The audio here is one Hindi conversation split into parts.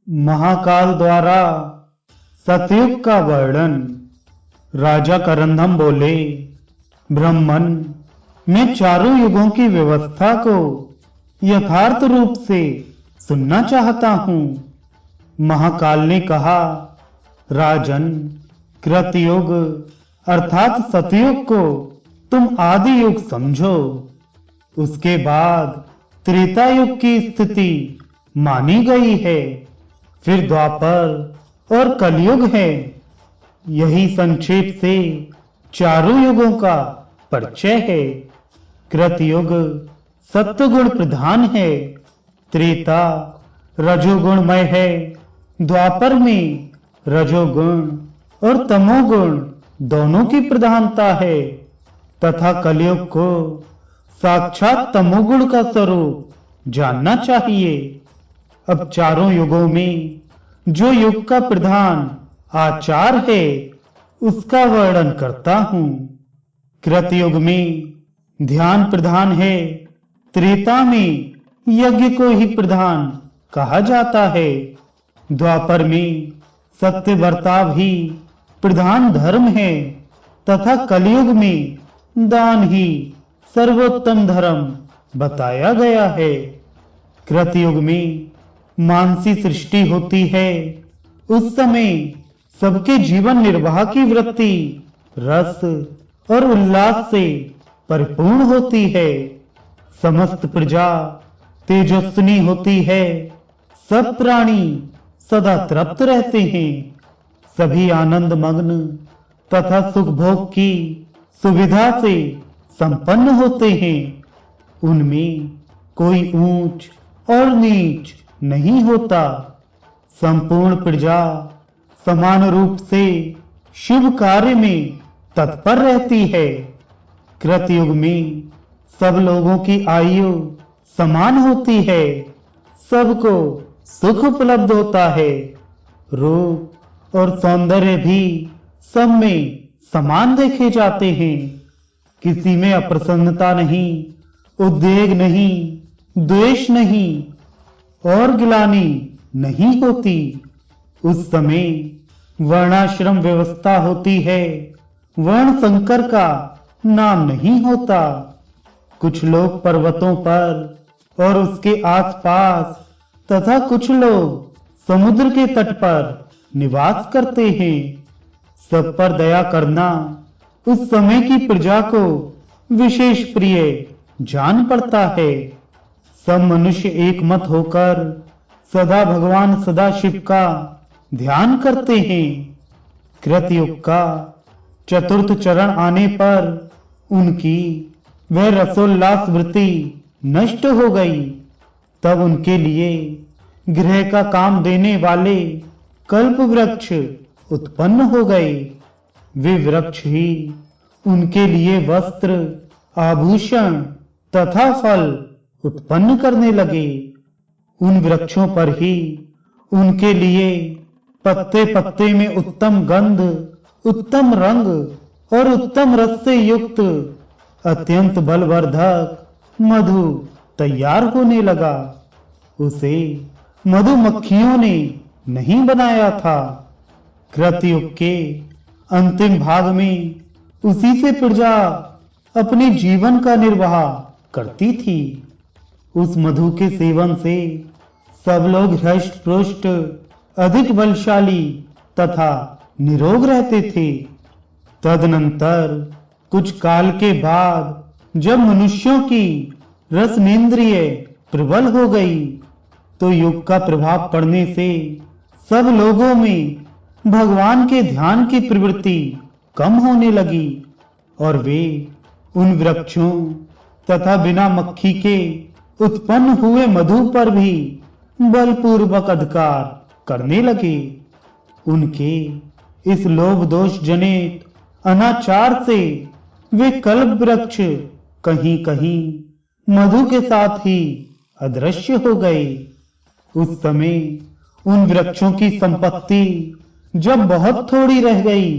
महाकाल द्वारा सतयुग का वर्णन। राजा करंदम बोले, ब्राह्मण, मैं चारों युगों की व्यवस्था को यथार्थ रूप से सुनना चाहता हूं। महाकाल ने कहा, राजन, कृतयुग अर्थात सतयुग को तुम आदि युग समझो। उसके बाद त्रेता युग की स्थिति मानी गई है, फिर द्वापर और कलयुग है। यही संक्षेप से चारों युगों का परिचय है। कृतयुग सत्वगुण प्रधान है, त्रेता रजोगुणमय है, द्वापर में रजोगुण और तमोगुण दोनों की प्रधानता है, तथा कलयुग को साक्षात तमोगुण का स्वरूप जानना चाहिए। अब चारों युगों में जो युग का प्रधान आचार है, उसका वर्णन करता हूं। कृतयुग में ध्यान प्रधान है, त्रेता में यज्ञ को ही प्रधान कहा जाता है, द्वापर में सत्य बर्ताव ही प्रधान धर्म है, तथा कलयुग में दान ही सर्वोत्तम धर्म बताया गया है। कृतयुग में मानसी सृष्टि होती है, उस समय सबके जीवन निर्वाह की वृत्ति रस और उल्लास से परिपूर्ण होती है। समस्त प्रजा तेजस्विनी होती है, सब प्राणी सदा तृप्त रहते हैं, सभी आनंद मग्न तथा सुख भोग की सुविधा से संपन्न होते हैं। उनमें कोई ऊंच और नीच नहीं होता। संपूर्ण प्रजा समान रूप से शुभ कार्य में तत्पर रहती है। कृतयुग में सब लोगों की आयु समान होती है, सबको सुख उपलब्ध होता है, रूप और सौंदर्य भी सब में समान देखे जाते हैं। किसी में अप्रसन्नता नहीं, उद्वेग नहीं, द्वेष नहीं और गिलानी नहीं होती। उस समय वर्णाश्रम व्यवस्था होती है, वर्ण संकर का नाम नहीं होता। कुछ लोग पर्वतों पर और उसके आसपास तथा कुछ लोग समुद्र के तट पर निवास करते हैं। सब पर दया करना उस समय की प्रजा को विशेष प्रिय जान पड़ता है। सब मनुष्य एक मत होकर सदा भगवान सदाशिव का ध्यान करते हैं। कृतयुग का चतुर्थ चरण आने पर उनकी वह रसोल्लास वृत्ति नष्ट हो गई। तब उनके लिए गृह का काम देने वाले कल्प वृक्ष उत्पन्न हो गए। वे वृक्ष ही उनके लिए वस्त्र, आभूषण तथा फल उत्पन्न करने लगे। उन वृक्षों पर ही उनके लिए पत्ते पत्ते में उत्तम गंध, उत्तम रंग और उत्तम रस से युक्त अत्यंत बलवर्धक मधु तैयार होने लगा। उसे मधुमक्खियों ने नहीं बनाया था। कृतयुग के अंतिम भाग में उसी से प्रजा अपने जीवन का निर्वाह करती थी। उस मधु के सेवन से सब लोग हृष्ट पुष्ट, अधिक बलशाली तथा निरोग रहते थे। तदनंतर कुछ काल के बाद जब मनुष्यों की रसनेंद्रिय प्रबल हो गई, तो युग का प्रभाव पड़ने से सब लोगों में भगवान के ध्यान की प्रवृत्ति कम होने लगी और वे उन वृक्षों तथा बिना मक्खी के उत्पन्न हुए मधु पर भी बलपूर्वक अधिकार करने लगे। उनके इस लोभ दोष जनित अनाचार से वे कल्प वृक्ष कहीं कहीं मधु के साथ ही अदृश्य हो गए। उस समय उन वृक्षों की संपत्ति जब बहुत थोड़ी रह गई,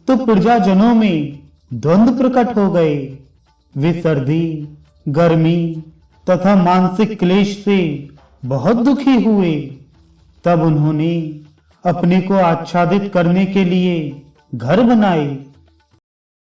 तो प्रजाजनों में द्वंद्व प्रकट हो गए। वे सर्दी, गर्मी तथा मानसिक क्लेश से बहुत दुखी हुए। तब उन्होंने अपने को आच्छादित करने के लिए घर बनाए।